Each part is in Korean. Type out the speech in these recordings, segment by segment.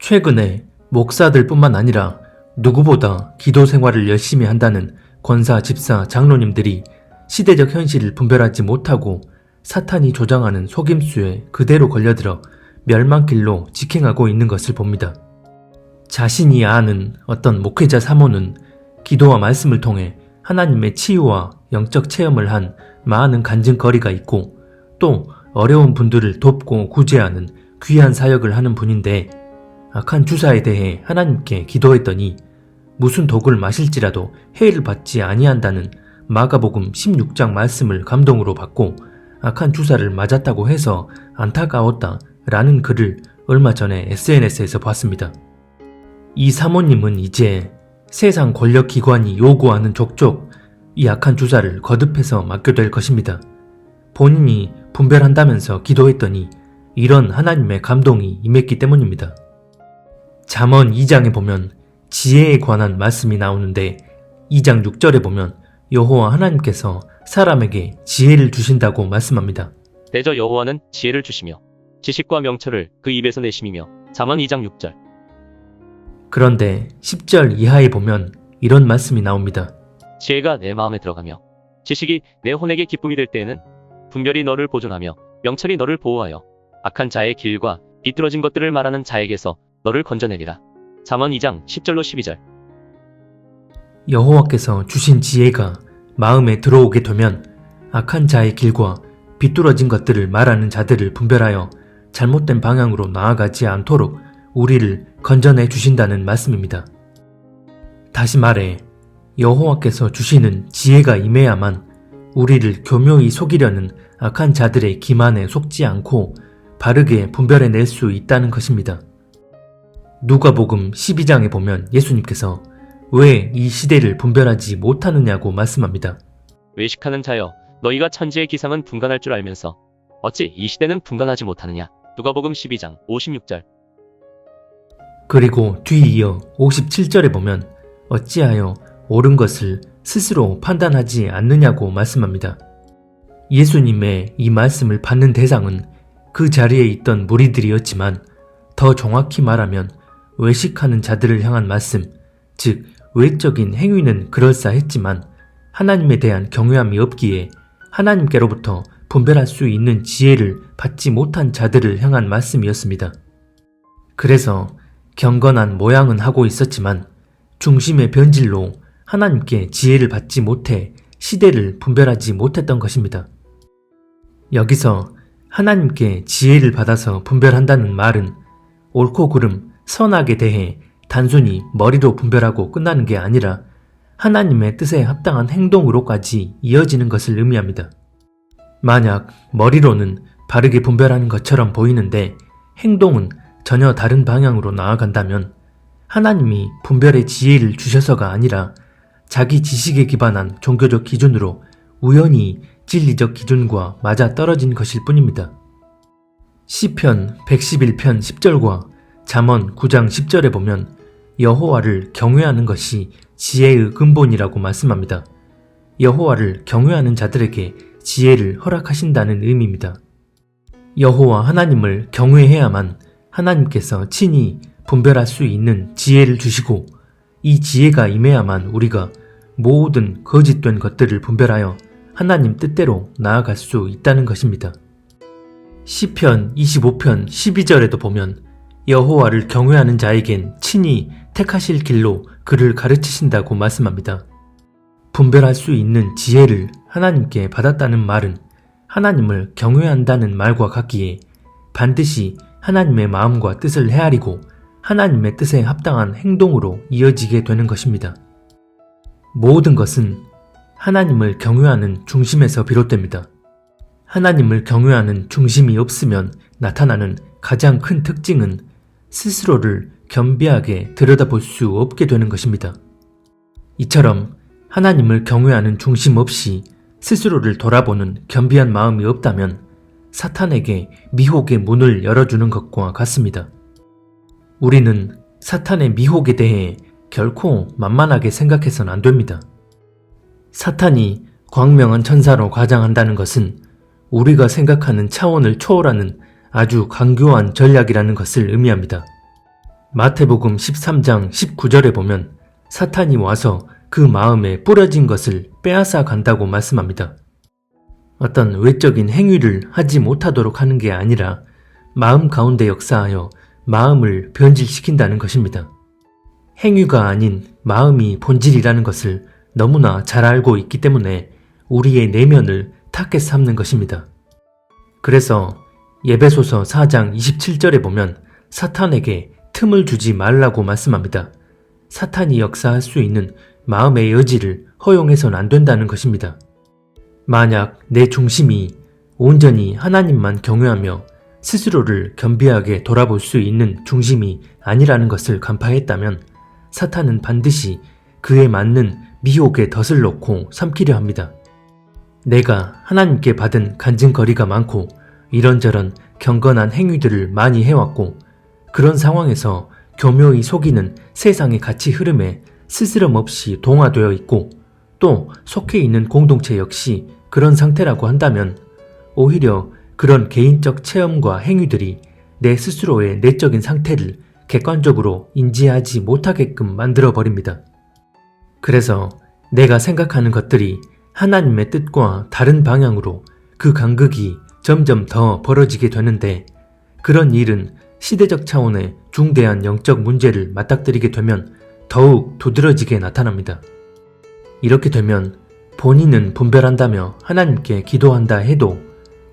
최근에 목사들뿐만 아니라 누구보다 기도 생활을 열심히 한다는 권사, 집사, 장로님들이 시대적 현실을 분별하지 못하고 사탄이 조장하는 속임수에 그대로 걸려들어 멸망길로 직행하고 있는 것을 봅니다. 자신이 아는 어떤 목회자 사모는 기도와 말씀을 통해 하나님의 치유와 영적 체험을 한 많은 간증거리가 있고 또 어려운 분들을 돕고 구제하는 귀한 사역을 하는 분인데 악한 주사에 대해 하나님께 기도했더니 무슨 독을 마실지라도 해를 받지 아니한다는 마가복음 16장 말씀을 감동으로 받고 악한 주사를 맞았다고 해서 안타까웠다 라는 글을 얼마 전에 SNS에서 봤습니다. 이 사모님은 이제 세상 권력기관이 요구하는 족족 이 악한 주사를 거듭해서 맞게 될 것입니다. 본인이 분별한다면서 기도했더니 이런 하나님의 감동이 임했기 때문입니다. 잠언 2장에 보면 지혜에 관한 말씀이 나오는데 2장 6절에 보면 여호와 하나님께서 사람에게 지혜를 주신다고 말씀합니다. 대저 여호와는 지혜를 주시며 지식과 명철을 그 입에서 내심이며. 잠언 2장 6절. 그런데 10절 이하에 보면 이런 말씀이 나옵니다. 지혜가 내 마음에 들어가며 지식이 내 혼에게 기쁨이 될 때에는 분별이 너를 보존하며 명철이 너를 보호하여 악한 자의 길과 비뚤어진 것들을 말하는 자에게서 너를 건져내리라. 잠언 2장 10절로 12절. 여호와께서 주신 지혜가 마음에 들어오게 되면 악한 자의 길과 비뚤어진 것들을 말하는 자들을 분별하여 잘못된 방향으로 나아가지 않도록 우리를 건져내 주신다는 말씀입니다. 다시 말해 여호와께서 주시는 지혜가 임해야만 우리를 교묘히 속이려는 악한 자들의 기만에 속지 않고 바르게 분별해낼 수 있다는 것입니다. 누가복음 12장에 보면 예수님께서 왜 이 시대를 분별하지 못하느냐고 말씀합니다. 외식하는 자여, 너희가 천지의 기상은 분간할 줄 알면서 어찌 이 시대는 분간하지 못하느냐. 누가복음 12장 56절. 그리고 뒤이어 57절에 보면 어찌하여 옳은 것을 스스로 판단하지 않느냐고 말씀합니다. 예수님의 이 말씀을 받는 대상은 그 자리에 있던 무리들이었지만 더 정확히 말하면 외식하는 자들을 향한 말씀, 즉 외적인 행위는 그럴싸했지만 하나님에 대한 경외함이 없기에 하나님께로부터 분별할 수 있는 지혜를 받지 못한 자들을 향한 말씀이었습니다. 그래서 경건한 모양은 하고 있었지만 중심의 변질로 하나님께 지혜를 받지 못해 시대를 분별하지 못했던 것입니다. 여기서 하나님께 지혜를 받아서 분별한다는 말은 옳고 그름, 선악에 대해 단순히 머리로 분별하고 끝나는 게 아니라 하나님의 뜻에 합당한 행동으로까지 이어지는 것을 의미합니다. 만약 머리로는 바르게 분별하는 것처럼 보이는데 행동은 전혀 다른 방향으로 나아간다면 하나님이 분별의 지혜를 주셔서가 아니라 자기 지식에 기반한 종교적 기준으로 우연히 진리적 기준과 맞아 떨어진 것일 뿐입니다. 시편 111편 10절과 잠언 9장 10절에 보면 여호와를 경외하는 것이 지혜의 근본이라고 말씀합니다. 여호와를 경외하는 자들에게 지혜를 허락하신다는 의미입니다. 여호와 하나님을 경외해야만 하나님께서 친히 분별할 수 있는 지혜를 주시고 이 지혜가 임해야만 우리가 모든 거짓된 것들을 분별하여 하나님 뜻대로 나아갈 수 있다는 것입니다. 시편 25편 12절에도 보면 여호와를 경외하는 자에겐 친히 택하실 길로 그를 가르치신다고 말씀합니다. 분별할 수 있는 지혜를 하나님께 받았다는 말은 하나님을 경외한다는 말과 같기에 반드시 하나님의 마음과 뜻을 헤아리고 하나님의 뜻에 합당한 행동으로 이어지게 되는 것입니다. 모든 것은 하나님을 경외하는 중심에서 비롯됩니다. 하나님을 경외하는 중심이 없으면 나타나는 가장 큰 특징은 스스로를 겸비하게 들여다볼 수 없게 되는 것입니다. 이처럼 하나님을 경외하는 중심 없이 스스로를 돌아보는 겸비한 마음이 없다면 사탄에게 미혹의 문을 열어주는 것과 같습니다. 우리는 사탄의 미혹에 대해 결코 만만하게 생각해서는 안 됩니다. 사탄이 광명한 천사로 과장한다는 것은 우리가 생각하는 차원을 초월하는 아주 강교한 전략이라는 것을 의미합니다. 마태복음 13장 19절에 보면 사탄이 와서 그 마음에 뿌려진 것을 빼앗아 간다고 말씀합니다. 어떤 외적인 행위를 하지 못하도록 하는 게 아니라 마음 가운데 역사하여 마음을 변질시킨다는 것입니다. 행위가 아닌 마음이 본질이라는 것을 너무나 잘 알고 있기 때문에 우리의 내면을 타겟 삼는 것입니다. 그래서 예배소서 4장 27절에 보면 사탄에게 틈을 주지 말라고 말씀합니다. 사탄이 역사할 수 있는 마음의 여지를 허용해서는 안 된다는 것입니다. 만약 내 중심이 온전히 하나님만 경외하며 스스로를 겸비하게 돌아볼 수 있는 중심이 아니라는 것을 간파했다면 사탄은 반드시 그에 맞는 미혹의 덫을 놓고 삼키려 합니다. 내가 하나님께 받은 간증거리가 많고 이런저런 경건한 행위들을 많이 해왔고 그런 상황에서 교묘히 속이는 세상의 가치 흐름에 스스럼 없이 동화되어 있고 또 속해 있는 공동체 역시 그런 상태라고 한다면 오히려 그런 개인적 체험과 행위들이 내 스스로의 내적인 상태를 객관적으로 인지하지 못하게끔 만들어버립니다. 그래서 내가 생각하는 것들이 하나님의 뜻과 다른 방향으로 그 간극이 점점 더 벌어지게 되는데 그런 일은 시대적 차원의 중대한 영적 문제를 맞닥뜨리게 되면 더욱 두드러지게 나타납니다. 이렇게 되면 본인은 분별한다며 하나님께 기도한다 해도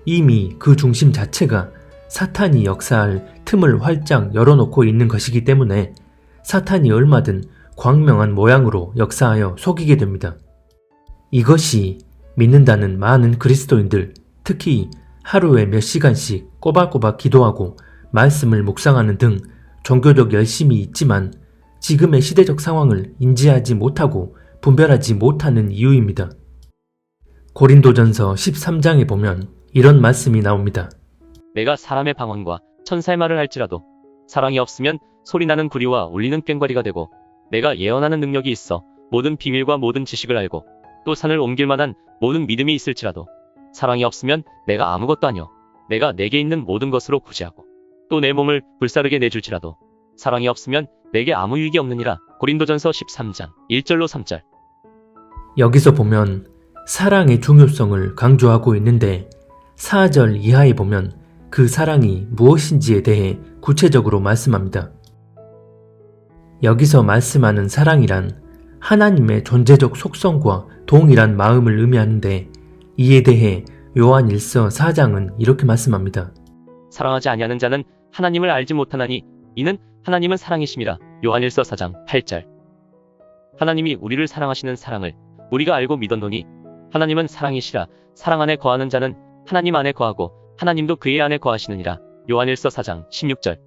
이미 그 중심 자체가 사탄이 역사할 틈을 활짝 열어놓고 있는 것이기 때문에 사탄이 얼마든 광명한 모양으로 역사하여 속이게 됩니다. 이것이 믿는다는 많은 그리스도인들, 특히 하루에 몇 시간씩 꼬박꼬박 기도하고 말씀을 묵상하는 등 종교적 열심이 있지만 지금의 시대적 상황을 인지하지 못하고 분별하지 못하는 이유입니다. 고린도전서 13장에 보면 이런 말씀이 나옵니다. 내가 사람의 방언과 천사의 말을 할지라도 사랑이 없으면 소리나는 구리와 울리는 꽹과리가 되고 내가 예언하는 능력이 있어 모든 비밀과 모든 지식을 알고 또 산을 옮길 만한 모든 믿음이 있을지라도 사랑이 없으면 내가 아무것도 아니요 내가 내게 있는 모든 것으로 구제하고 또 내 몸을 불사르게 내줄지라도 사랑이 없으면 내게 아무 유익이 없느니라. 고린도전서 13장 1절로 3절. 여기서 보면 사랑의 중요성을 강조하고 있는데 4절 이하에 보면 그 사랑이 무엇인지에 대해 구체적으로 말씀합니다. 여기서 말씀하는 사랑이란 하나님의 존재적 속성과 동일한 마음을 의미하는데 이에 대해 요한 1서 4장은 이렇게 말씀합니다. 사랑하지 아니하는 자는 하나님을 알지 못하나니 이는 하나님은 사랑이심이라. 요한 1서 4장 8절. 하나님이 우리를 사랑하시는 사랑을 우리가 알고 믿었노니 하나님은 사랑이시라. 사랑 안에 거하는 자는 하나님 안에 거하고 하나님도 그의 안에 거하시느니라. 요한 1서 4장 16절.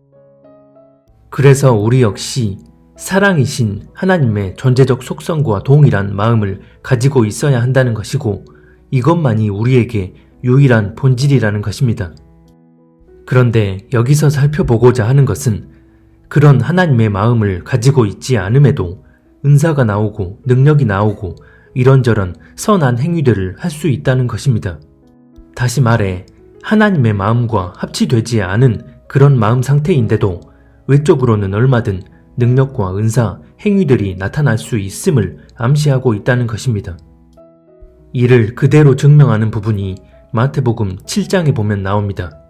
그래서 우리 역시 사랑이신 하나님의 존재적 속성과 동일한 마음을 가지고 있어야 한다는 것이고 이것만이 우리에게 유일한 본질이라는 것입니다. 그런데 여기서 살펴보고자 하는 것은 그런 하나님의 마음을 가지고 있지 않음에도 은사가 나오고 능력이 나오고 이런저런 선한 행위들을 할 수 있다는 것입니다. 다시 말해 하나님의 마음과 합치되지 않은 그런 마음 상태인데도 외적으로는 얼마든 능력과 은사, 행위들이 나타날 수 있음을 암시하고 있다는 것입니다. 이를 그대로 증명하는 부분이 마태복음 7장에 보면 나옵니다.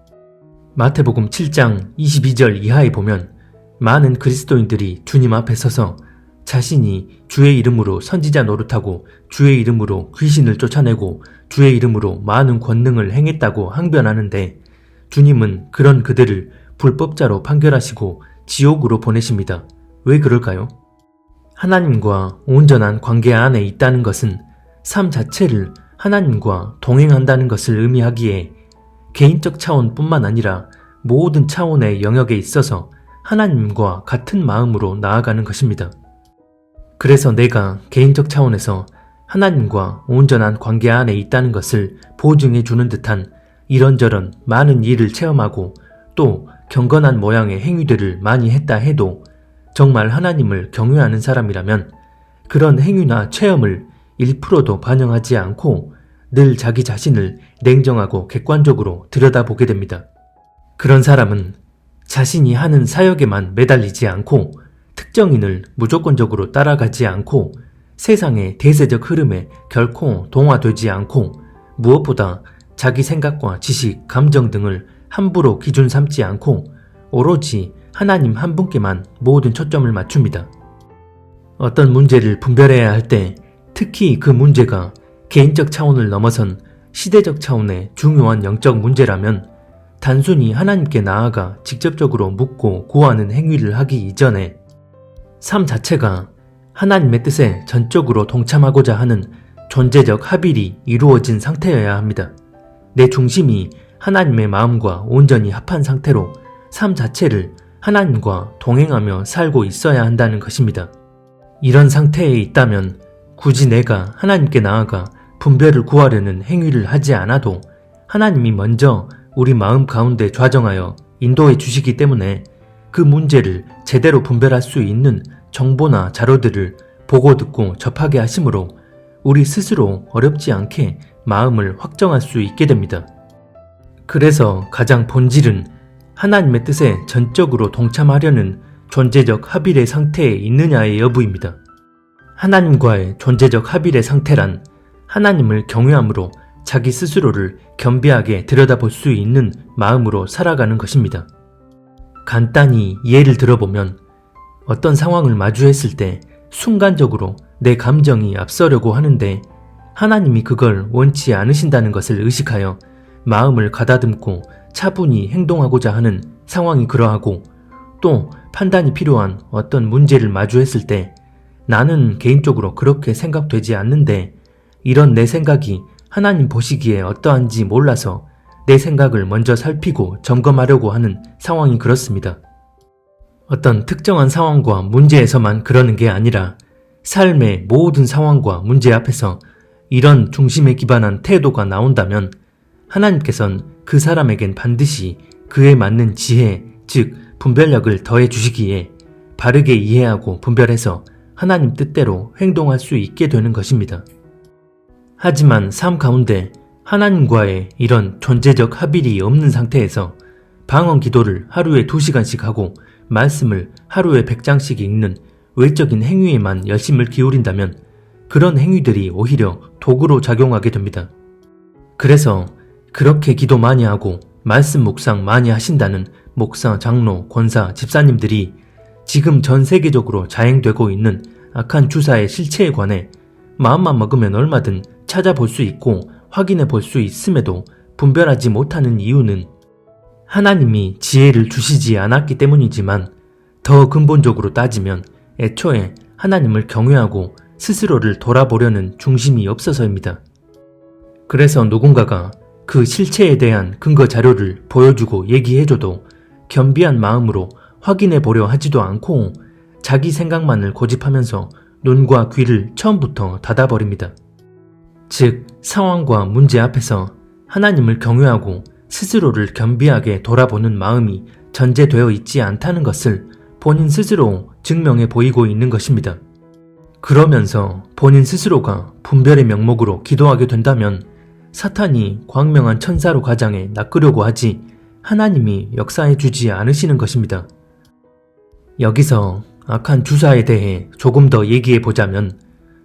마태복음 7장 22절 이하에 보면 많은 그리스도인들이 주님 앞에 서서 자신이 주의 이름으로 선지자 노릇하고 주의 이름으로 귀신을 쫓아내고 주의 이름으로 많은 권능을 행했다고 항변하는데 주님은 그런 그들을 불법자로 판결하시고 지옥으로 보내십니다. 왜 그럴까요? 하나님과 온전한 관계 안에 있다는 것은 삶 자체를 하나님과 동행한다는 것을 의미하기에 개인적 차원뿐만 아니라 모든 차원의 영역에 있어서 하나님과 같은 마음으로 나아가는 것입니다. 그래서 내가 개인적 차원에서 하나님과 온전한 관계 안에 있다는 것을 보증해 주는 듯한 이런저런 많은 일을 체험하고 또 경건한 모양의 행위들을 많이 했다 해도 정말 하나님을 경외하는 사람이라면 그런 행위나 체험을 1%도 반영하지 않고 늘 자기 자신을 냉정하고 객관적으로 들여다보게 됩니다. 그런 사람은 자신이 하는 사역에만 매달리지 않고 특정인을 무조건적으로 따라가지 않고 세상의 대세적 흐름에 결코 동화되지 않고 무엇보다 자기 생각과 지식, 감정 등을 함부로 기준 삼지 않고 오로지 하나님 한 분께만 모든 초점을 맞춥니다. 어떤 문제를 분별해야 할 때 특히 그 문제가 개인적 차원을 넘어선 시대적 차원의 중요한 영적 문제라면 단순히 하나님께 나아가 직접적으로 묻고 구하는 행위를 하기 이전에 삶 자체가 하나님의 뜻에 전적으로 동참하고자 하는 존재적 합일이 이루어진 상태여야 합니다. 내 중심이 하나님의 마음과 온전히 합한 상태로 삶 자체를 하나님과 동행하며 살고 있어야 한다는 것입니다. 이런 상태에 있다면 굳이 내가 하나님께 나아가 분별을 구하려는 행위를 하지 않아도 하나님이 먼저 우리 마음 가운데 좌정하여 인도해 주시기 때문에 그 문제를 제대로 분별할 수 있는 정보나 자료들을 보고 듣고 접하게 하심으로 우리 스스로 어렵지 않게 마음을 확정할 수 있게 됩니다. 그래서 가장 본질은 하나님의 뜻에 전적으로 동참하려는 존재적 합일의 상태에 있느냐의 여부입니다. 하나님과의 존재적 합일의 상태란 하나님을 경외함으로 자기 스스로를 겸비하게 들여다볼 수 있는 마음으로 살아가는 것입니다. 간단히 예를 들어보면 어떤 상황을 마주했을 때 순간적으로 내 감정이 앞서려고 하는데 하나님이 그걸 원치 않으신다는 것을 의식하여 마음을 가다듬고 차분히 행동하고자 하는 상황이 그러하고 또 판단이 필요한 어떤 문제를 마주했을 때 나는 개인적으로 그렇게 생각되지 않는데 이런 내 생각이 하나님 보시기에 어떠한지 몰라서 내 생각을 먼저 살피고 점검하려고 하는 상황이 그렇습니다. 어떤 특정한 상황과 문제에서만 그러는 게 아니라 삶의 모든 상황과 문제 앞에서 이런 중심에 기반한 태도가 나온다면 하나님께서는 그 사람에겐 반드시 그에 맞는 지혜, 즉 분별력을 더해 주시기에 바르게 이해하고 분별해서 하나님 뜻대로 행동할 수 있게 되는 것입니다. 하지만 삶 가운데 하나님과의 이런 존재적 합일이 없는 상태에서 방언 기도를 하루에 2시간씩 하고 말씀을 하루에 100장씩 읽는 외적인 행위에만 열심을 기울인다면 그런 행위들이 오히려 도구로 작용하게 됩니다. 그래서 그렇게 기도 많이 하고 말씀 묵상 많이 하신다는 목사, 장로, 권사, 집사님들이 지금 전 세계적으로 자행되고 있는 악한 주사의 실체에 관해 마음만 먹으면 얼마든 찾아볼 수 있고 확인해 볼 수 있음에도 분별하지 못하는 이유는 하나님이 지혜를 주시지 않았기 때문이지만 더 근본적으로 따지면 애초에 하나님을 경외하고 스스로를 돌아보려는 중심이 없어서입니다. 그래서 누군가가 그 실체에 대한 근거 자료를 보여주고 얘기해줘도 겸비한 마음으로 확인해 보려 하지도 않고 자기 생각만을 고집하면서 눈과 귀를 처음부터 닫아버립니다. 즉, 상황과 문제 앞에서 하나님을 경외하고 스스로를 겸비하게 돌아보는 마음이 전제되어 있지 않다는 것을 본인 스스로 증명해 보이고 있는 것입니다. 그러면서 본인 스스로가 분별의 명목으로 기도하게 된다면 사탄이 광명한 천사로 가장해 낚으려고 하지 하나님이 역사해 주지 않으시는 것입니다. 여기서 악한 주사에 대해 조금 더 얘기해 보자면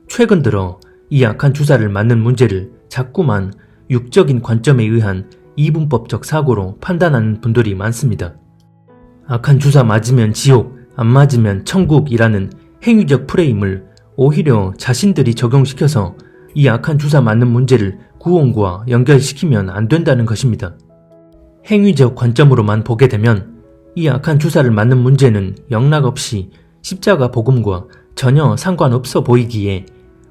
최근 들어 이 악한 주사를 맞는 문제를 자꾸만 육적인 관점에 의한 이분법적 사고로 판단하는 분들이 많습니다. 악한 주사 맞으면 지옥, 안 맞으면 천국이라는 행위적 프레임을 오히려 자신들이 적용시켜서 이 악한 주사 맞는 문제를 구원과 연결시키면 안 된다는 것입니다. 행위적 관점으로만 보게 되면 이 악한 주사를 맞는 문제는 영락없이 십자가 복음과 전혀 상관없어 보이기에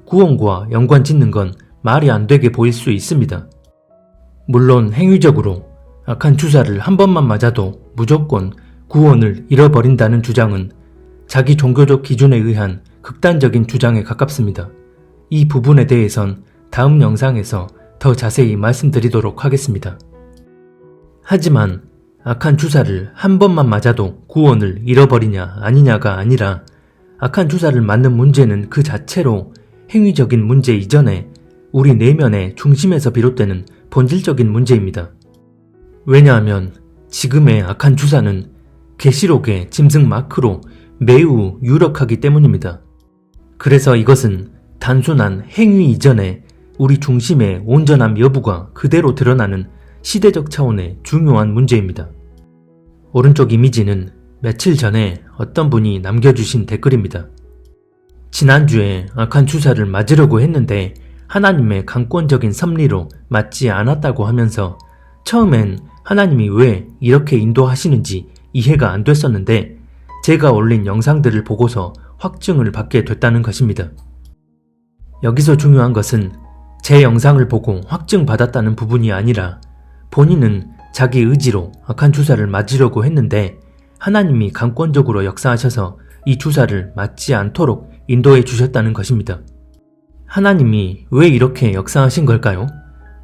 구원과 연관 짓는 건 말이 안 되게 보일 수 있습니다. 물론 행위적으로 악한 주사를 한 번만 맞아도 무조건 구원을 잃어버린다는 주장은 자기 종교적 기준에 의한 극단적인 주장에 가깝습니다. 이 부분에 대해선 다음 영상에서 더 자세히 말씀드리도록 하겠습니다. 하지만 악한 주사를 한 번만 맞아도 구원을 잃어버리냐 아니냐가 아니라 악한 주사를 맞는 문제는 그 자체로 행위적인 문제 이전에 우리 내면의 중심에서 비롯되는 본질적인 문제입니다. 왜냐하면 지금의 악한 주사는 계시록의 짐승 마크로 매우 유력하기 때문입니다. 그래서 이것은 단순한 행위 이전에 우리 중심의 온전함 여부가 그대로 드러나는 시대적 차원의 중요한 문제입니다. 오른쪽 이미지는 며칠 전에 어떤 분이 남겨주신 댓글입니다. 지난주에 악한 주사를 맞으려고 했는데 하나님의 강권적인 섭리로 맞지 않았다고 하면서 처음엔 하나님이 왜 이렇게 인도하시는지 이해가 안 됐었는데 제가 올린 영상들을 보고서 확증을 받게 됐다는 것입니다. 여기서 중요한 것은 제 영상을 보고 확증받았다는 부분이 아니라 본인은 자기 의지로 악한 주사를 맞으려고 했는데 하나님이 강권적으로 역사하셔서 이 주사를 맞지 않도록 인도해 주셨다는 것입니다. 하나님이 왜 이렇게 역사하신 걸까요?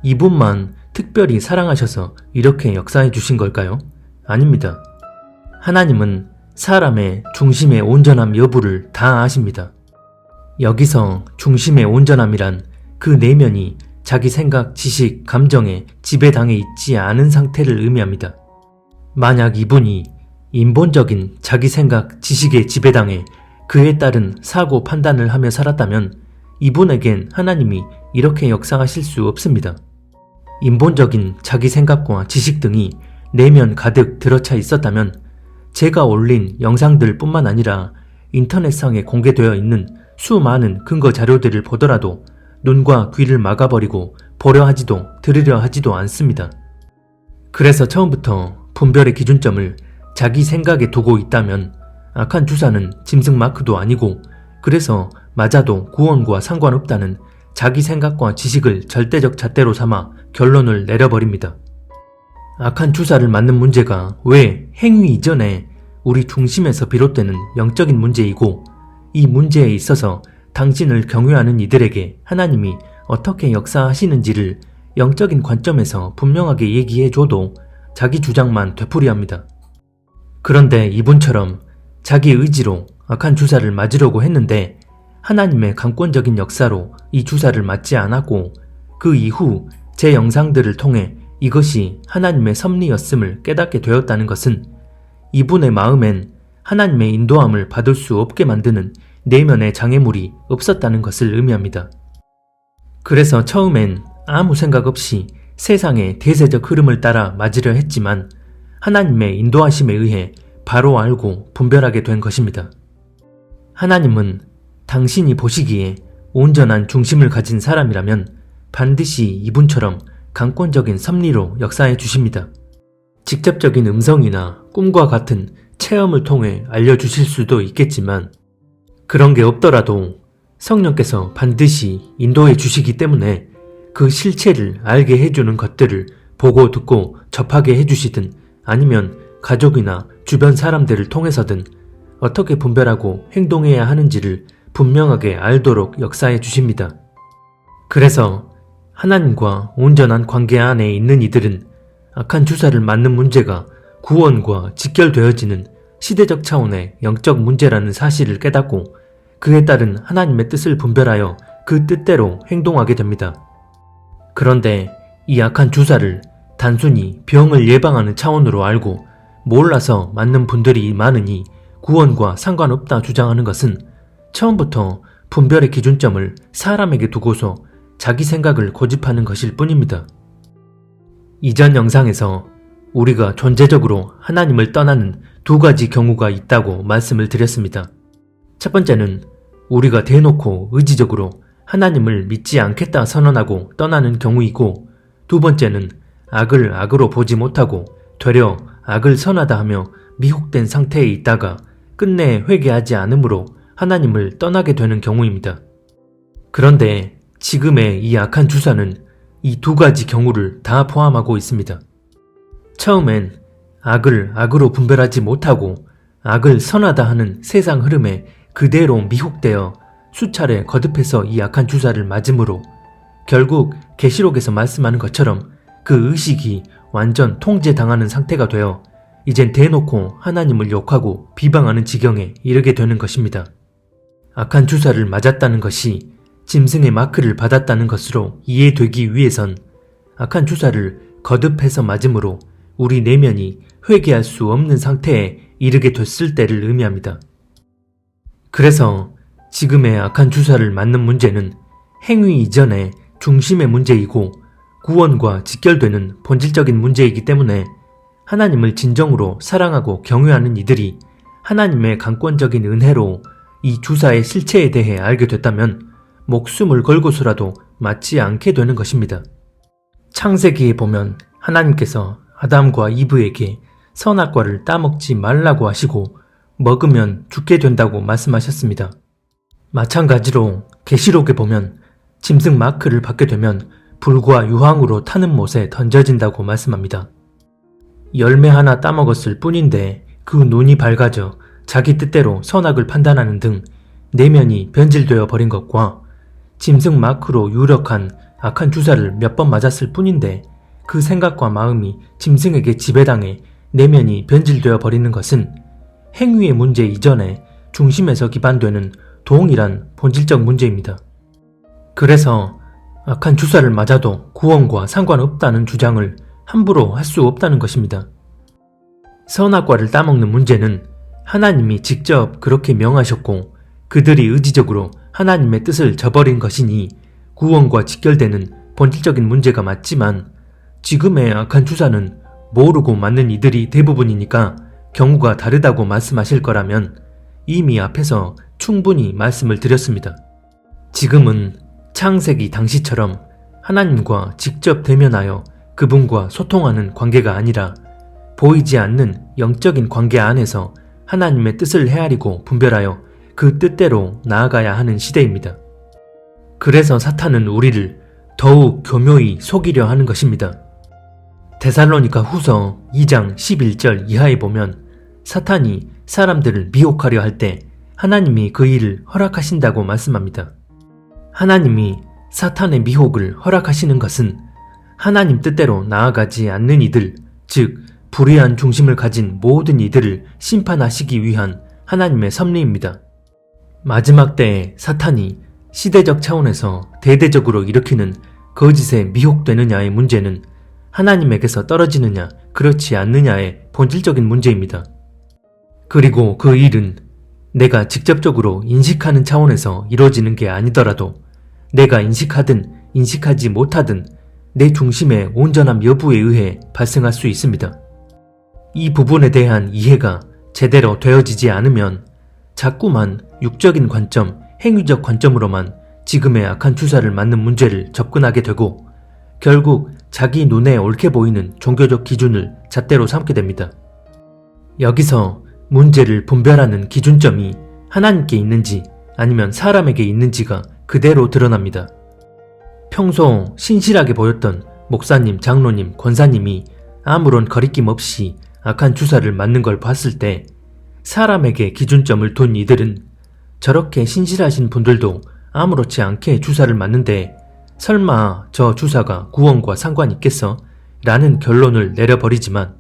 이분만 특별히 사랑하셔서 이렇게 역사해 주신 걸까요? 아닙니다. 하나님은 사람의 중심의 온전함 여부를 다 아십니다. 여기서 중심의 온전함이란 그 내면이 자기 생각, 지식, 감정에 지배당해 있지 않은 상태를 의미합니다. 만약 이분이 인본적인 자기 생각, 지식에 지배당해 그에 따른 사고 판단을 하며 살았다면 이분에겐 하나님이 이렇게 역사하실 수 없습니다. 인본적인 자기 생각과 지식 등이 내면 가득 들어차 있었다면 제가 올린 영상들 뿐만 아니라 인터넷상에 공개되어 있는 수많은 근거 자료들을 보더라도 눈과 귀를 막아버리고 보려 하지도 들으려 하지도 않습니다. 그래서 처음부터 분별의 기준점을 자기 생각에 두고 있다면 악한 주사는 짐승 마크도 아니고 그래서 맞아도 구원과 상관없다는 자기 생각과 지식을 절대적 잣대로 삼아 결론을 내려버립니다. 악한 주사를 맞는 문제가 왜 행위 이전에 우리 중심에서 비롯되는 영적인 문제이고 이 문제에 있어서 당신을 경외하는 이들에게 하나님이 어떻게 역사하시는지를 영적인 관점에서 분명하게 얘기해줘도 자기 주장만 되풀이합니다. 그런데 이분처럼 자기 의지로 악한 주사를 맞으려고 했는데 하나님의 강권적인 역사로 이 주사를 맞지 않았고 그 이후 제 영상들을 통해 이것이 하나님의 섭리였음을 깨닫게 되었다는 것은 이분의 마음엔 하나님의 인도함을 받을 수 없게 만드는 내면의 장애물이 없었다는 것을 의미합니다. 그래서 처음엔 아무 생각 없이 세상의 대세적 흐름을 따라 맞으려 했지만 하나님의 인도하심에 의해 바로 알고 분별하게 된 것입니다. 하나님은 당신이 보시기에 온전한 중심을 가진 사람이라면 반드시 이분처럼 강권적인 섭리로 역사해 주십니다. 직접적인 음성이나 꿈과 같은 체험을 통해 알려주실 수도 있겠지만 그런 게 없더라도 성령께서 반드시 인도해 주시기 때문에 그 실체를 알게 해주는 것들을 보고 듣고 접하게 해주시든 아니면 가족이나 주변 사람들을 통해서든 어떻게 분별하고 행동해야 하는지를 분명하게 알도록 역사해 주십니다. 그래서 하나님과 온전한 관계 안에 있는 이들은 악한 주사를 맞는 문제가 구원과 직결되어지는 시대적 차원의 영적 문제라는 사실을 깨닫고 그에 따른 하나님의 뜻을 분별하여 그 뜻대로 행동하게 됩니다. 그런데 이 악한 주사를 단순히 병을 예방하는 차원으로 알고 몰라서 맞는 분들이 많으니 구원과 상관없다 주장하는 것은 처음부터 분별의 기준점을 사람에게 두고서 자기 생각을 고집하는 것일 뿐입니다. 이전 영상에서 우리가 존재적으로 하나님을 떠나는 두 가지 경우가 있다고 말씀을 드렸습니다. 첫 번째는 우리가 대놓고 의지적으로 하나님을 믿지 않겠다 선언하고 떠나는 경우이고 두 번째는 악을 악으로 보지 못하고 되려 악을 선하다 하며 미혹된 상태에 있다가 끝내 회개하지 않으므로 하나님을 떠나게 되는 경우입니다. 그런데 지금의 이 악한 주사는 이 두 가지 경우를 다 포함하고 있습니다. 처음엔 악을 악으로 분별하지 못하고 악을 선하다 하는 세상 흐름에 그대로 미혹되어 수차례 거듭해서 이 악한 주사를 맞음으로 결국 계시록에서 말씀하는 것처럼 그 의식이 완전 통제당하는 상태가 되어 이젠 대놓고 하나님을 욕하고 비방하는 지경에 이르게 되는 것입니다. 악한 주사를 맞았다는 것이 짐승의 마크를 받았다는 것으로 이해되기 위해선 악한 주사를 거듭해서 맞음으로 우리 내면이 회개할 수 없는 상태에 이르게 됐을 때를 의미합니다. 그래서 지금의 악한 주사를 맞는 문제는 행위 이전의 중심의 문제이고 구원과 직결되는 본질적인 문제이기 때문에 하나님을 진정으로 사랑하고 경외하는 이들이 하나님의 강권적인 은혜로 이 주사의 실체에 대해 알게 됐다면 목숨을 걸고서라도 맞지 않게 되는 것입니다. 창세기에 보면 하나님께서 아담과 이브에게 선악과를 따먹지 말라고 하시고 먹으면 죽게 된다고 말씀하셨습니다. 마찬가지로 계시록에 보면 짐승 마크를 받게 되면 불과 유황으로 타는 못에 던져진다고 말씀합니다. 열매 하나 따먹었을 뿐인데 그 눈이 밝아져 자기 뜻대로 선악을 판단하는 등 내면이 변질되어 버린 것과 짐승 마크로 유력한 악한 주사를 몇 번 맞았을 뿐인데 그 생각과 마음이 짐승에게 지배당해 내면이 변질되어 버리는 것은 행위의 문제 이전에 중심에서 기반되는 동일한 본질적 문제입니다. 그래서 악한 주사를 맞아도 구원과 상관없다는 주장을 함부로 할 수 없다는 것입니다. 선악과를 따먹는 문제는 하나님이 직접 그렇게 명하셨고 그들이 의지적으로 하나님의 뜻을 저버린 것이니 구원과 직결되는 본질적인 문제가 맞지만 지금의 악한 주사는 모르고 맞는 이들이 대부분이니까 경우가 다르다고 말씀하실 거라면 이미 앞에서 충분히 말씀을 드렸습니다. 지금은 창세기 당시처럼 하나님과 직접 대면하여 그분과 소통하는 관계가 아니라 보이지 않는 영적인 관계 안에서 하나님의 뜻을 헤아리고 분별하여 그 뜻대로 나아가야 하는 시대입니다. 그래서 사탄은 우리를 더욱 교묘히 속이려 하는 것입니다. 데살로니가 후서 2장 11절 이하에 보면 사탄이 사람들을 미혹하려 할 때 하나님이 그 일을 허락하신다고 말씀합니다. 하나님이 사탄의 미혹을 허락하시는 것은 하나님 뜻대로 나아가지 않는 이들, 즉 불의한 중심을 가진 모든 이들을 심판하시기 위한 하나님의 섭리입니다. 마지막 때에 사탄이 시대적 차원에서 대대적으로 일으키는 거짓에 미혹되느냐의 문제는 하나님에게서 떨어지느냐 그렇지 않느냐의 본질적인 문제입니다. 그리고 그 일은 내가 직접적으로 인식하는 차원에서 이루어지는 게 아니더라도 내가 인식하든 인식하지 못하든 내 중심의 온전함 여부에 의해 발생할 수 있습니다. 이 부분에 대한 이해가 제대로 되어지지 않으면 자꾸만 육적인 관점, 행위적 관점으로만 지금의 악한 주사를 맞는 문제를 접근하게 되고 결국 자기 눈에 옳게 보이는 종교적 기준을 잣대로 삼게 됩니다. 여기서 문제를 분별하는 기준점이 하나님께 있는지 아니면 사람에게 있는지가 그대로 드러납니다. 평소 신실하게 보였던 목사님, 장로님, 권사님이 아무런 거리낌 없이 악한 주사를 맞는 걸 봤을 때 사람에게 기준점을 둔 이들은 저렇게 신실하신 분들도 아무렇지 않게 주사를 맞는데 설마 저 주사가 구원과 상관 있겠어? 라는 결론을 내려버리지만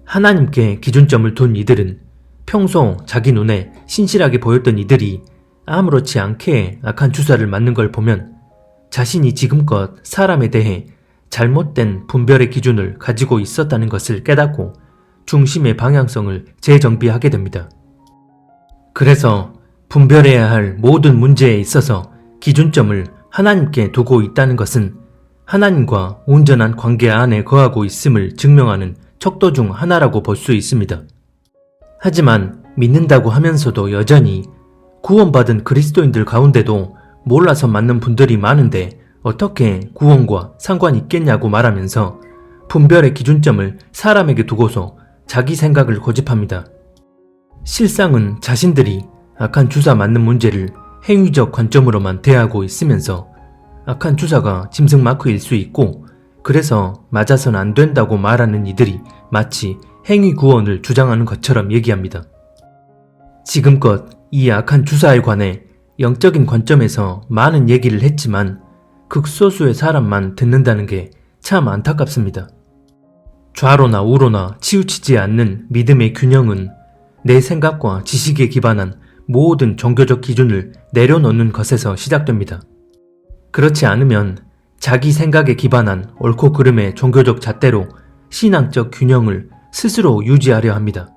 하나님께 기준점을 둔 이들은 평소 자기 눈에 신실하게 보였던 이들이 아무렇지 않게 악한 주사를 맞는 걸 보면 자신이 지금껏 사람에 대해 잘못된 분별의 기준을 가지고 있었다는 것을 깨닫고 중심의 방향성을 재정비하게 됩니다. 그래서 분별해야 할 모든 문제에 있어서 기준점을 하나님께 두고 있다는 것은 하나님과 온전한 관계 안에 거하고 있음을 증명하는 척도 중 하나라고 볼 수 있습니다. 하지만 믿는다고 하면서도 여전히 구원받은 그리스도인들 가운데도 몰라서 맞는 분들이 많은데 어떻게 구원과 상관이 있겠냐고 말하면서 분별의 기준점을 사람에게 두고서 자기 생각을 고집합니다. 실상은 자신들이 악한 주사 맞는 문제를 행위적 관점으로만 대하고 있으면서 악한 주사가 짐승 마크일 수 있고 그래서 맞아선 안 된다고 말하는 이들이 마치 행위 구원을 주장하는 것처럼 얘기합니다. 지금껏 이 악한 주사에 관해 영적인 관점에서 많은 얘기를 했지만 극소수의 사람만 듣는다는 게 참 안타깝습니다. 좌로나 우로나 치우치지 않는 믿음의 균형은 내 생각과 지식에 기반한 모든 종교적 기준을 내려놓는 것에서 시작됩니다. 그렇지 않으면 자기 생각에 기반한 옳고 그름의 종교적 잣대로 신앙적 균형을 스스로 유지하려 합니다.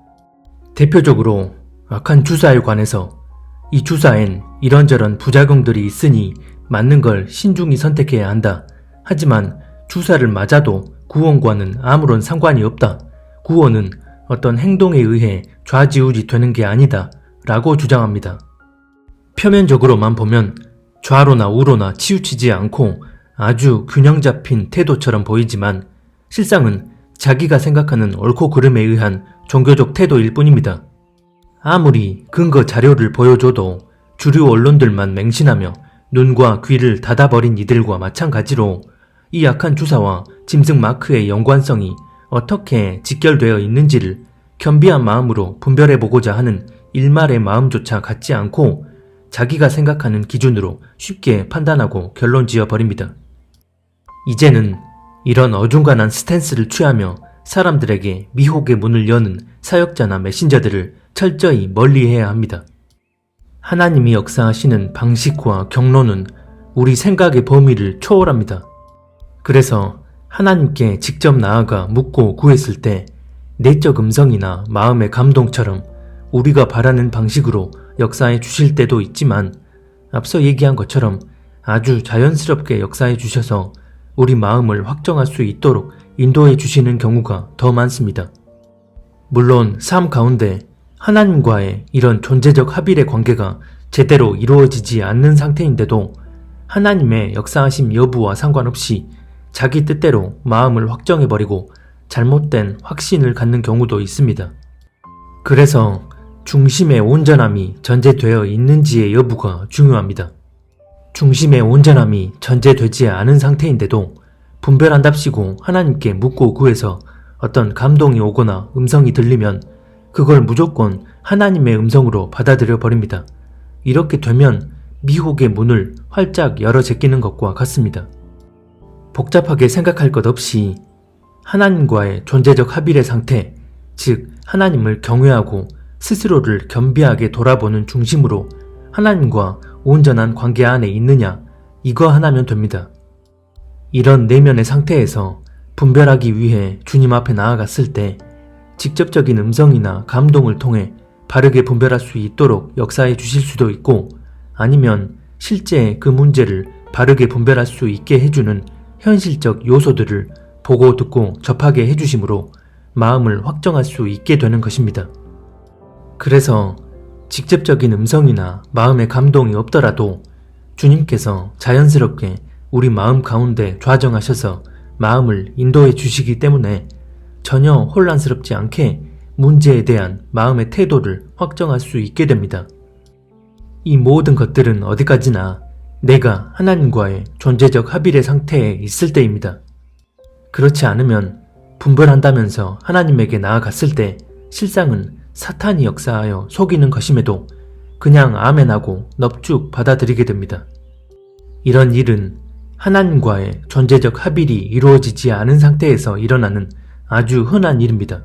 대표적으로 악한 주사에 관해서 이 주사엔 이런저런 부작용들이 있으니 맞는 걸 신중히 선택해야 한다. 하지만 주사를 맞아도 구원과는 아무런 상관이 없다. 구원은 어떤 행동에 의해 좌지우지 되는 게 아니다. 라고 주장합니다. 표면적으로만 보면 좌로나 우로나 치우치지 않고 아주 균형 잡힌 태도처럼 보이지만 실상은 자기가 생각하는 옳고 그름에 의한 종교적 태도일 뿐입니다. 아무리 근거 자료를 보여줘도 주류 언론들만 맹신하며 눈과 귀를 닫아버린 이들과 마찬가지로 이 악한 주사와 짐승 마크의 연관성이 어떻게 직결되어 있는지를 겸비한 마음으로 분별해보고자 하는 일말의 마음조차 갖지 않고 자기가 생각하는 기준으로 쉽게 판단하고 결론 지어버립니다. 이제는 이런 어중간한 스탠스를 취하며 사람들에게 미혹의 문을 여는 사역자나 메신저들을 철저히 멀리해야 합니다. 하나님이 역사하시는 방식과 경로는 우리 생각의 범위를 초월합니다. 그래서 하나님께 직접 나아가 묻고 구했을 때 내적 음성이나 마음의 감동처럼 우리가 바라는 방식으로 역사해 주실 때도 있지만 앞서 얘기한 것처럼 아주 자연스럽게 역사해 주셔서 우리 마음을 확정할 수 있도록 인도해 주시는 경우가 더 많습니다. 물론 삶 가운데 하나님과의 이런 존재적 합일의 관계가 제대로 이루어지지 않는 상태인데도 하나님의 역사하심 여부와 상관없이 자기 뜻대로 마음을 확정해버리고 잘못된 확신을 갖는 경우도 있습니다. 그래서 중심의 온전함이 전제되어 있는지의 여부가 중요합니다. 중심의 온전함이 전제되지 않은 상태인데도 분별한답시고 하나님께 묻고 구해서 어떤 감동이 오거나 음성이 들리면 그걸 무조건 하나님의 음성으로 받아들여 버립니다. 이렇게 되면 미혹의 문을 활짝 열어 제끼는 것과 같습니다. 복잡하게 생각할 것 없이 하나님과의 존재적 합일의 상태, 즉 하나님을 경외하고 스스로를 겸비하게 돌아보는 중심으로 하나님과 온전한 관계 안에 있느냐, 이거 하나면 됩니다. 이런 내면의 상태에서 분별하기 위해 주님 앞에 나아갔을 때 직접적인 음성이나 감동을 통해 바르게 분별할 수 있도록 역사해 주실 수도 있고 아니면 실제 그 문제를 바르게 분별할 수 있게 해주는 현실적 요소들을 보고 듣고 접하게 해주심으로 마음을 확정할 수 있게 되는 것입니다. 그래서 직접적인 음성이나 마음의 감동이 없더라도 주님께서 자연스럽게 우리 마음 가운데 좌정하셔서 마음을 인도해 주시기 때문에 전혀 혼란스럽지 않게 문제에 대한 마음의 태도를 확정할 수 있게 됩니다. 이 모든 것들은 어디까지나 내가 하나님과의 존재적 합일의 상태에 있을 때입니다. 그렇지 않으면 분별한다면서 하나님에게 나아갔을 때 실상은 사탄이 역사하여 속이는 것임에도 그냥 아멘하고 넙죽 받아들이게 됩니다. 이런 일은 하나님과의 존재적 합일이 이루어지지 않은 상태에서 일어나는 아주 흔한 일입니다.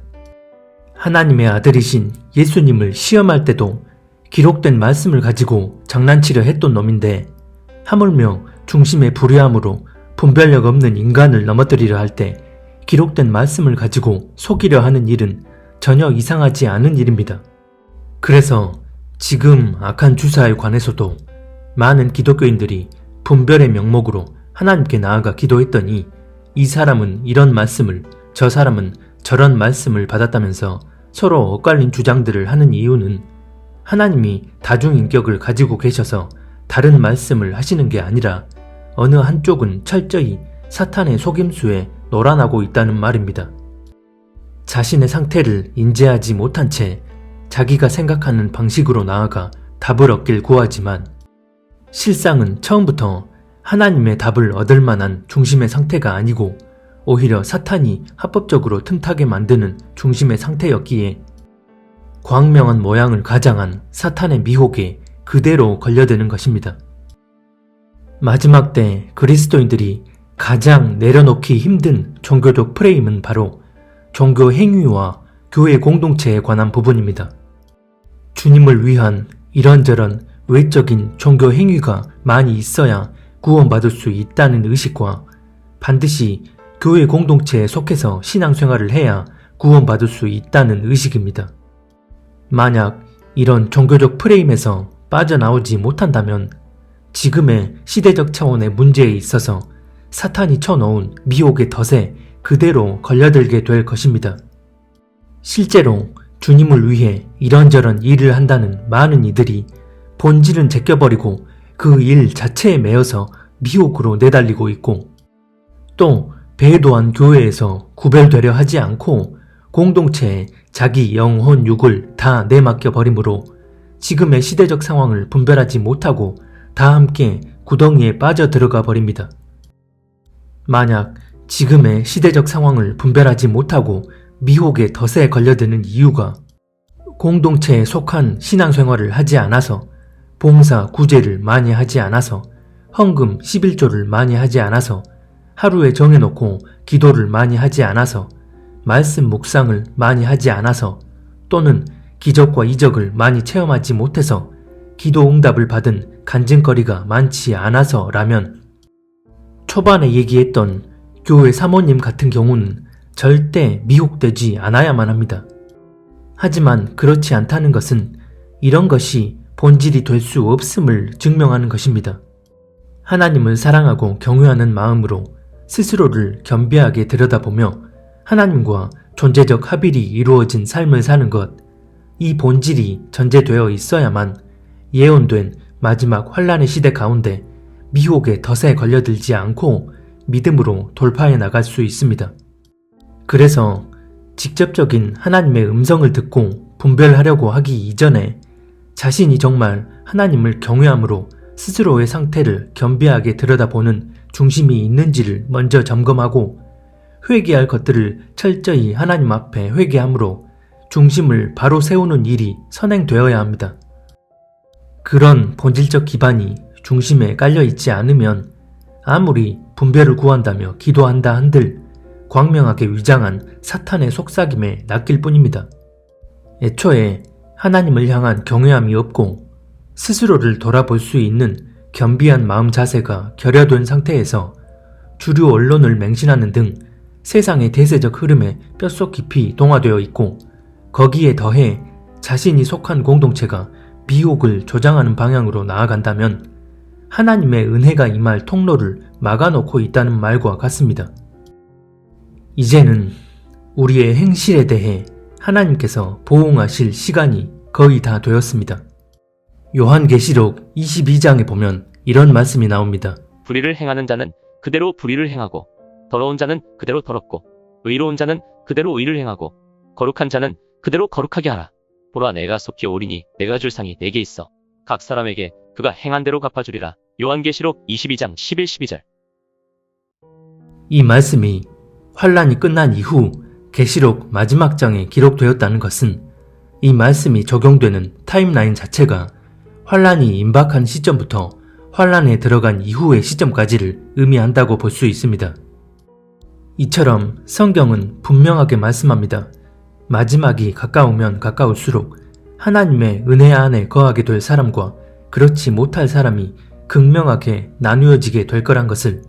하나님의 아들이신 예수님을 시험할 때도 기록된 말씀을 가지고 장난치려 했던 놈인데 하물며 중심의 불의함으로 분별력 없는 인간을 넘어뜨리려 할 때 기록된 말씀을 가지고 속이려 하는 일은 전혀 이상하지 않은 일입니다. 그래서 지금 악한 주사에 관해서도 많은 기독교인들이 분별의 명목으로 하나님께 나아가 기도했더니 이 사람은 이런 말씀을, 저 사람은 저런 말씀을 받았다면서 서로 엇갈린 주장들을 하는 이유는 하나님이 다중인격을 가지고 계셔서 다른 말씀을 하시는 게 아니라 어느 한쪽은 철저히 사탄의 속임수에 놀아나고 있다는 말입니다. 자신의 상태를 인지하지 못한 채 자기가 생각하는 방식으로 나아가 답을 얻길 구하지만 실상은 처음부터 하나님의 답을 얻을 만한 중심의 상태가 아니고 오히려 사탄이 합법적으로 틈타게 만드는 중심의 상태였기에 광명한 모양을 가장한 사탄의 미혹에 그대로 걸려드는 것입니다. 마지막 때 그리스도인들이 가장 내려놓기 힘든 종교적 프레임은 바로 종교 행위와 교회 공동체에 관한 부분입니다. 주님을 위한 이런저런 외적인 종교 행위가 많이 있어야 구원받을 수 있다는 의식과 반드시 교회 공동체에 속해서 신앙생활을 해야 구원받을 수 있다는 의식입니다. 만약 이런 종교적 프레임에서 빠져나오지 못한다면 지금의 시대적 차원의 문제에 있어서 사탄이 쳐놓은 미혹의 덫에 그대로 걸려들게 될 것입니다. 실제로 주님을 위해 이런저런 일을 한다는 많은 이들이 본질은 제껴버리고 그 일 자체에 매여서 미혹으로 내달리고 있고, 또 배도한 교회에서 구별되려 하지 않고 공동체에 자기 영혼 육을 다 내맡겨 버림으로 지금의 시대적 상황을 분별하지 못하고 다 함께 구덩이에 빠져 들어가 버립니다. 만약 지금의 시대적 상황을 분별하지 못하고 미혹의 덫에 걸려드는 이유가 공동체에 속한 신앙생활을 하지 않아서, 봉사, 구제를 많이 하지 않아서, 헌금, 11조를 많이 하지 않아서, 하루에 정해놓고 기도를 많이 하지 않아서, 말씀 묵상을 많이 하지 않아서, 또는 기적과 이적을 많이 체험하지 못해서 기도 응답을 받은 간증거리가 많지 않아서라면, 초반에 얘기했던 교회 사모님 같은 경우는 절대 미혹되지 않아야만 합니다. 하지만 그렇지 않다는 것은 이런 것이 본질이 될 수 없음을 증명하는 것입니다. 하나님을 사랑하고 경외하는 마음으로 스스로를 겸비하게 들여다보며 하나님과 존재적 합일이 이루어진 삶을 사는 것, 이 본질이 전제되어 있어야만 예언된 마지막 환란의 시대 가운데 미혹의 덫에 걸려들지 않고 믿음으로 돌파해 나갈 수 있습니다. 그래서 직접적인 하나님의 음성을 듣고 분별하려고 하기 이전에 자신이 정말 하나님을 경외함으로 스스로의 상태를 겸비하게 들여다보는 중심이 있는지를 먼저 점검하고, 회개할 것들을 철저히 하나님 앞에 회개함으로 중심을 바로 세우는 일이 선행되어야 합니다. 그런 본질적 기반이 중심에 깔려있지 않으면 아무리 분별을 구한다며 기도한다 한들 광명하게 위장한 사탄의 속삭임에 낚일 뿐입니다. 애초에 하나님을 향한 경외함이 없고 스스로를 돌아볼 수 있는 겸비한 마음 자세가 결여된 상태에서 주류 언론을 맹신하는 등 세상의 대세적 흐름에 뼛속 깊이 동화되어 있고, 거기에 더해 자신이 속한 공동체가 미혹을 조장하는 방향으로 나아간다면 하나님의 은혜가 임할 통로를 막아놓고 있다는 말과 같습니다. 이제는 우리의 행실에 대해 하나님께서 보응하실 시간이 거의 다 되었습니다. 요한계시록 22장에 보면 이런 말씀이 나옵니다. 불의를 행하는 자는 그대로 불의를 행하고, 더러운 자는 그대로 더럽고, 의로운 자는 그대로 의를 행하고, 거룩한 자는 그대로 거룩하게 하라. 보라, 내가 속히 오리니 내가 줄 상이 내게 있어. 각 사람에게 그가 행한 대로 갚아주리라. 요한계시록 22장 11-12절. 이 말씀이 환란이 끝난 이후 계시록 마지막 장에 기록되었다는 것은 이 말씀이 적용되는 타임라인 자체가 환란이 임박한 시점부터 환란에 들어간 이후의 시점까지를 의미한다고 볼 수 있습니다. 이처럼 성경은 분명하게 말씀합니다. 마지막이 가까우면 가까울수록 하나님의 은혜 안에 거하게 될 사람과 그렇지 못할 사람이 극명하게 나누어지게 될 거란 것을.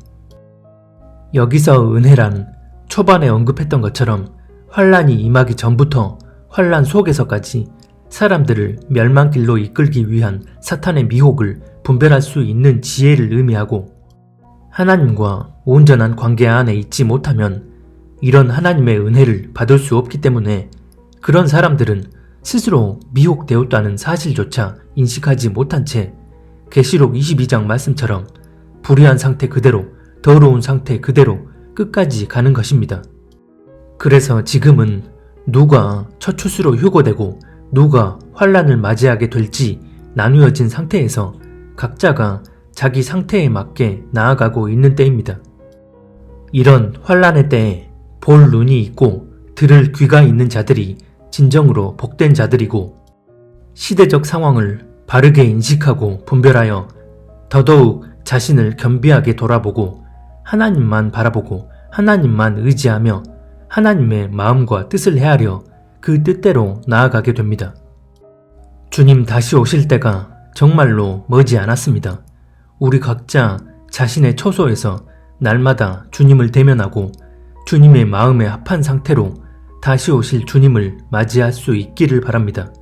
여기서 은혜란 초반에 언급했던 것처럼 환란이 임하기 전부터 환란 속에서까지 사람들을 멸망길로 이끌기 위한 사탄의 미혹을 분별할 수 있는 지혜를 의미하고, 하나님과 온전한 관계 안에 있지 못하면 이런 하나님의 은혜를 받을 수 없기 때문에 그런 사람들은 스스로 미혹되었다는 사실조차 인식하지 못한 채 계시록 22장 말씀처럼 불의한 상태 그대로, 더러운 상태 그대로 끝까지 가는 것입니다. 그래서 지금은 누가 첫 추수로 휴고되고 누가 환란을 맞이하게 될지 나누어진 상태에서 각자가 자기 상태에 맞게 나아가고 있는 때입니다. 이런 환란의 때에 볼 눈이 있고 들을 귀가 있는 자들이 진정으로 복된 자들이고, 시대적 상황을 바르게 인식하고 분별하여 더더욱 자신을 겸비하게 돌아보고 하나님만 바라보고 하나님만 의지하며 하나님의 마음과 뜻을 헤아려 그 뜻대로 나아가게 됩니다. 주님 다시 오실 때가 정말로 머지 않았습니다. 우리 각자 자신의 처소에서 날마다 주님을 대면하고 주님의 마음에 합한 상태로 다시 오실 주님을 맞이할 수 있기를 바랍니다.